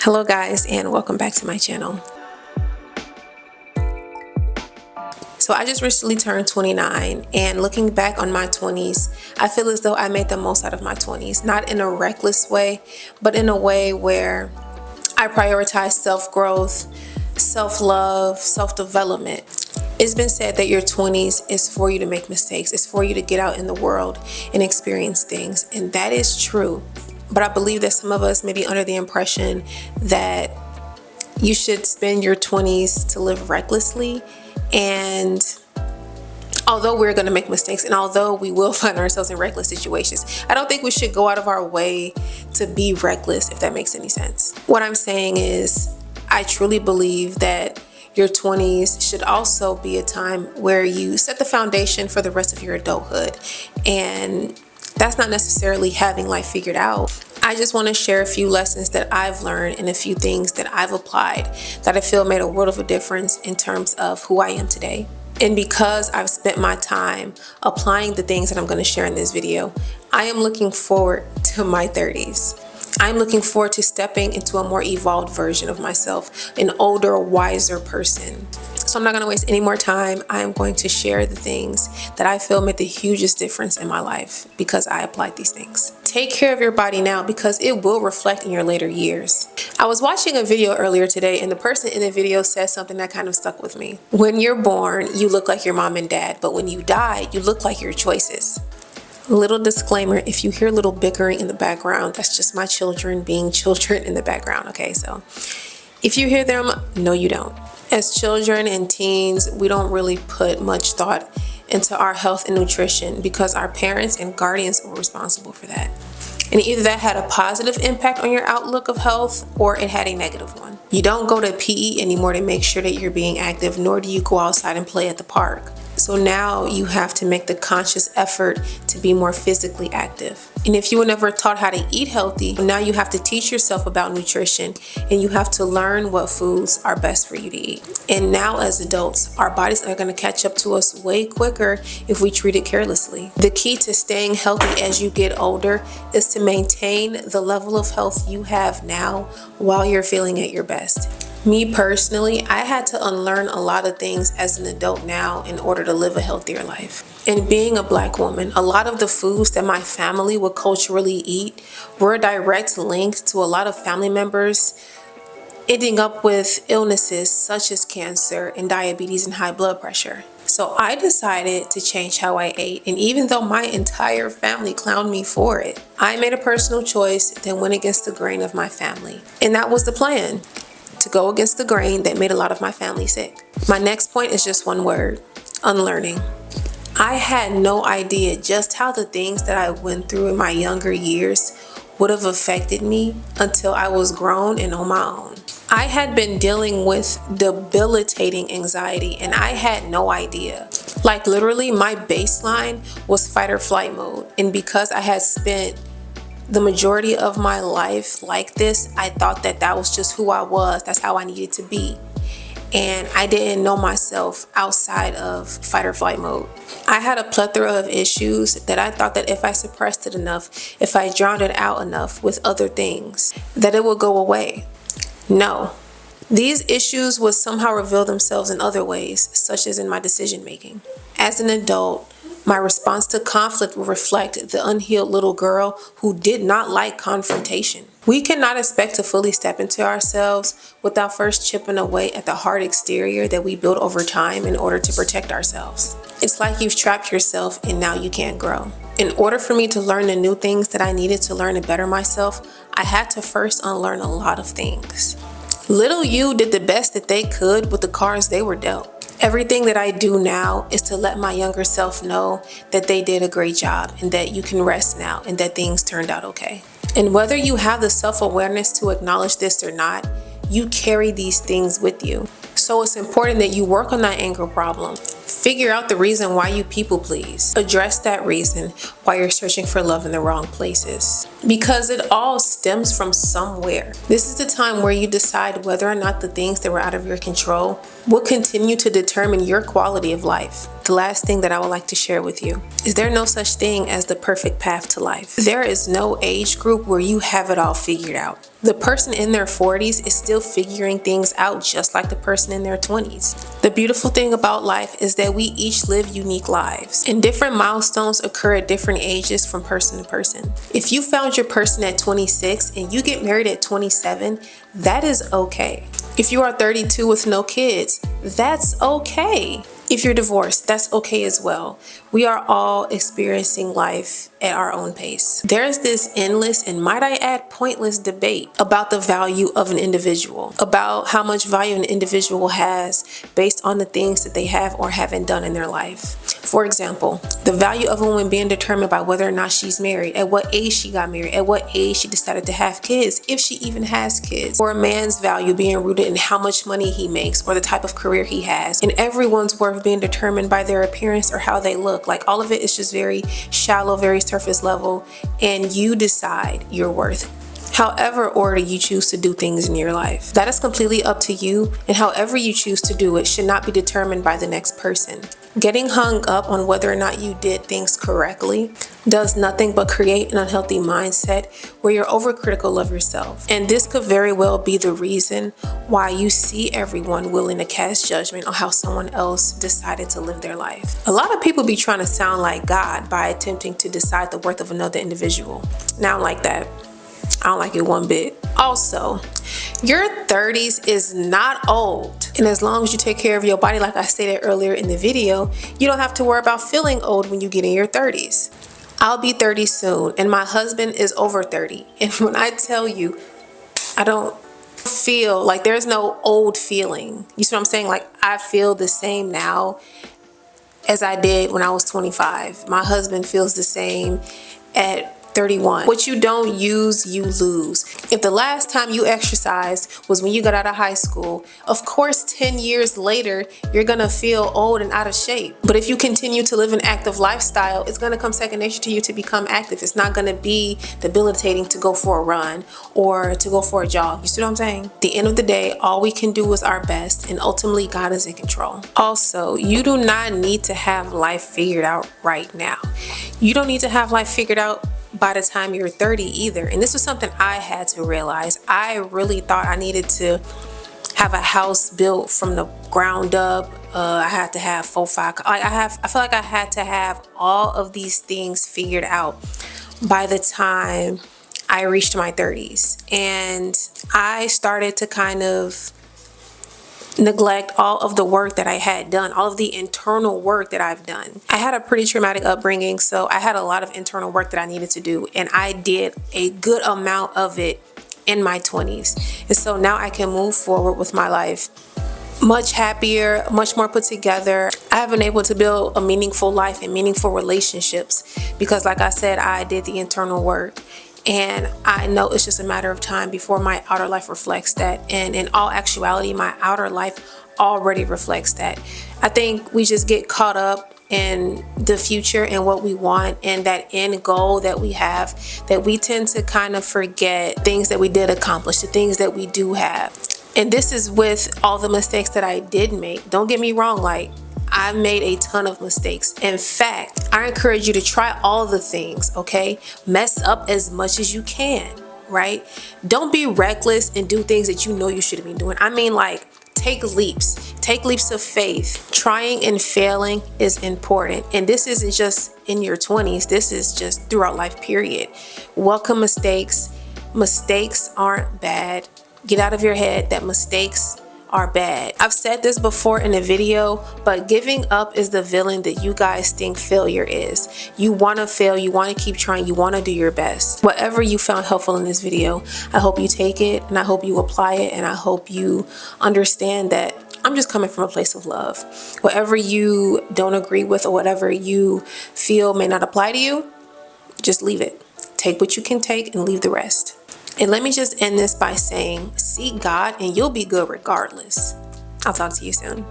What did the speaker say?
Hello guys, and welcome back to my channel. So I just recently turned 29, and looking back on my 20s, I feel as though I made the most out of my 20s. Not in a reckless way, but in a way where I prioritize self-growth, self-love, self-development. It's been said that your 20s is for you to make mistakes. It's for you to get out in the world and experience things, and that is true. But I believe that some of us may be under the impression that you should spend your 20s to live recklessly. And although we're going to make mistakes, and although we will find ourselves in reckless situations, I don't think we should go out of our way to be reckless, if that makes any sense. What I'm saying is, I truly believe that your 20s should also be a time where you set the foundation for the rest of your adulthood. And that's not necessarily having life figured out. I just want to share a few lessons that I've learned and a few things that I've applied that I feel made a world of a difference in terms of who I am today. And because I've spent my time applying the things that I'm going to share in this video, I am looking forward to my 30s. I'm looking forward to stepping into a more evolved version of myself, an older, wiser person. So I'm not going to waste any more time. I am going to share the things that I feel made the hugest difference in my life because I applied these things. Take care of your body now because it will reflect in your later years. I was watching a video earlier today, and the person in the video said something that kind of stuck with me. When you're born, you look like your mom and dad, but when you die, you look like your choices. Little disclaimer, if you hear little bickering in the background, that's just my children being children in the background, okay? So if you hear them, no you don't. As children and teens, we don't really put much thought into our health and nutrition because our parents and guardians are responsible for that. And either that had a positive impact on your outlook of health or it had a negative one. You don't go to PE anymore to make sure that you're being active, nor do you go outside and play at the park. So now you have to make the conscious effort to be more physically active. And if you were never taught how to eat healthy, now you have to teach yourself about nutrition and you have to learn what foods are best for you to eat. And now as adults, our bodies are going to catch up to us way quicker if we treat it carelessly. The key to staying healthy as you get older is to maintain the level of health you have now while you're feeling at your best. Me personally, I had to unlearn a lot of things as an adult now in order to live a healthier life. And being a Black woman, a lot of the foods that my family would culturally eat were a direct link to a lot of family members ending up with illnesses such as cancer and diabetes and high blood pressure. So I decided to change how I ate, and even though my entire family clowned me for it, I made a personal choice that went against the grain of my family. And that was the plan, to go against the grain that made a lot of my family sick. My next point is just one word: unlearning. I had no idea just how the things that I went through in my younger years would have affected me until I was grown and on my own. I had been dealing with debilitating anxiety and I had no idea. Like literally my baseline was fight or flight mode, and because I had spent the majority of my life like this, I thought that that was just who I was. That's how I needed to be. And I didn't know myself outside of fight or flight mode. I had a plethora of issues that I thought that if I suppressed it enough, if I drowned it out enough with other things, that it would go away. No. These issues would somehow reveal themselves in other ways, such as in my decision making. As an adult, my response to conflict will reflect the unhealed little girl who did not like confrontation. We cannot expect to fully step into ourselves without first chipping away at the hard exterior that we build over time in order to protect ourselves. It's like you've trapped yourself and now you can't grow. In order for me to learn the new things that I needed to learn to better myself, I had to first unlearn a lot of things. Little you did the best that they could with the cards they were dealt. Everything that I do now is to let my younger self know that they did a great job and that you can rest now and that things turned out okay. And whether you have the self-awareness to acknowledge this or not, you carry these things with you. So it's important that you work on that anger problem. Figure out the reason why you people please. Address that reason why you're searching for love in the wrong places. Because it all stems from somewhere. This is the time where you decide whether or not the things that were out of your control will continue to determine your quality of life. The last thing that I would like to share with you is there no such thing as the perfect path to life. There is no age group where you have it all figured out. The person in their 40s is still figuring things out just like the person in their 20s. The beautiful thing about life is that we each live unique lives, and different milestones occur at different ages from person to person. If you found your person at 26 and you get married at 27, that is okay. If you are 32 with no kids, that's okay. If you're divorced, that's okay as well. We are all experiencing life at our own pace. There's this endless and, might I add, pointless debate about the value of an individual, about how much value an individual has based on the things that they have or haven't done in their life. For example, the value of a woman being determined by whether or not she's married, at what age she got married, at what age she decided to have kids, if she even has kids, or a man's value being rooted in how much money he makes or the type of career he has, and everyone's worth being determined by their appearance or how they look. Like, all of it is just very shallow, very surface level, and you decide your worth. However order you choose to do things in your life, that is completely up to you, and however you choose to do it should not be determined by the next person. Getting hung up on whether or not you did things correctly does nothing but create an unhealthy mindset where you're overcritical of yourself. And this could very well be the reason why you see everyone willing to cast judgment on how someone else decided to live their life. A lot of people be trying to sound like God by attempting to decide the worth of another individual. Now, I don't like that. I don't like it one bit. Also, your 30s is not old. And as long as you take care of your body, like I stated earlier in the video, you don't have to worry about feeling old when you get in your 30s. I'll be 30 soon, and my husband is over 30. And when I tell you, I don't feel like there's no old feeling. You see what I'm saying? Like, I feel the same now as I did when I was 25. My husband feels the same at 31. What you don't use, you lose. If the last time you exercised was when you got out of high school, of course 10 years later you're gonna feel old and out of shape. But if you continue to live an active lifestyle, it's gonna come second nature to you to become active. It's not gonna be debilitating to go for a run or to go for a jog. You see what I'm saying? At the end of the day, all we can do is our best, and ultimately God is in control. Also, you do not need to have life figured out right now. You don't need to have life figured out by the time you're 30 either. And this was something I had to realize. I really thought I needed to have a house built from the ground up. I had to have I feel like I had to have all of these things figured out by the time I reached my 30s. And I started to kind of neglect all of the work that I had done, all of the internal work that I've done. I had a pretty traumatic upbringing, so I had a lot of internal work that I needed to do, and I did a good amount of it in my 20s. And so now I can move forward with my life much happier, much more put together. I have been able to build a meaningful life and meaningful relationships because, like I said, I did the internal work. And I know it's just a matter of time before my outer life reflects that. And in all actuality, my outer life already reflects that. I think we just get caught up in the future and what we want and that end goal that we have, that we tend to kind of forget things that we did accomplish, the things that we do have. And this is with all the mistakes that I did make. Don't get me wrong, like, I made a ton of mistakes. In fact, I encourage you to try all the things, okay? Mess up as much as you can, right? Don't be reckless and do things that you know you shouldn't be doing. I mean, like, take leaps of faith. Trying and failing is important. And this isn't just in your 20s, this is just throughout life, period. Welcome mistakes. Mistakes aren't bad. Get out of your head that mistakes are bad. I've said this before in a video, but giving up is the villain that you guys think failure is. You want to fail, you want to keep trying, you want to do your best. Whatever you found helpful in this video, I hope you take it and I hope you apply it, and I hope you understand that I'm just coming from a place of love. Whatever you don't agree with or whatever you feel may not apply to you, just leave it. Take what you can take and leave the rest. And let me just end this by saying, seek God and you'll be good regardless. I'll talk to you soon.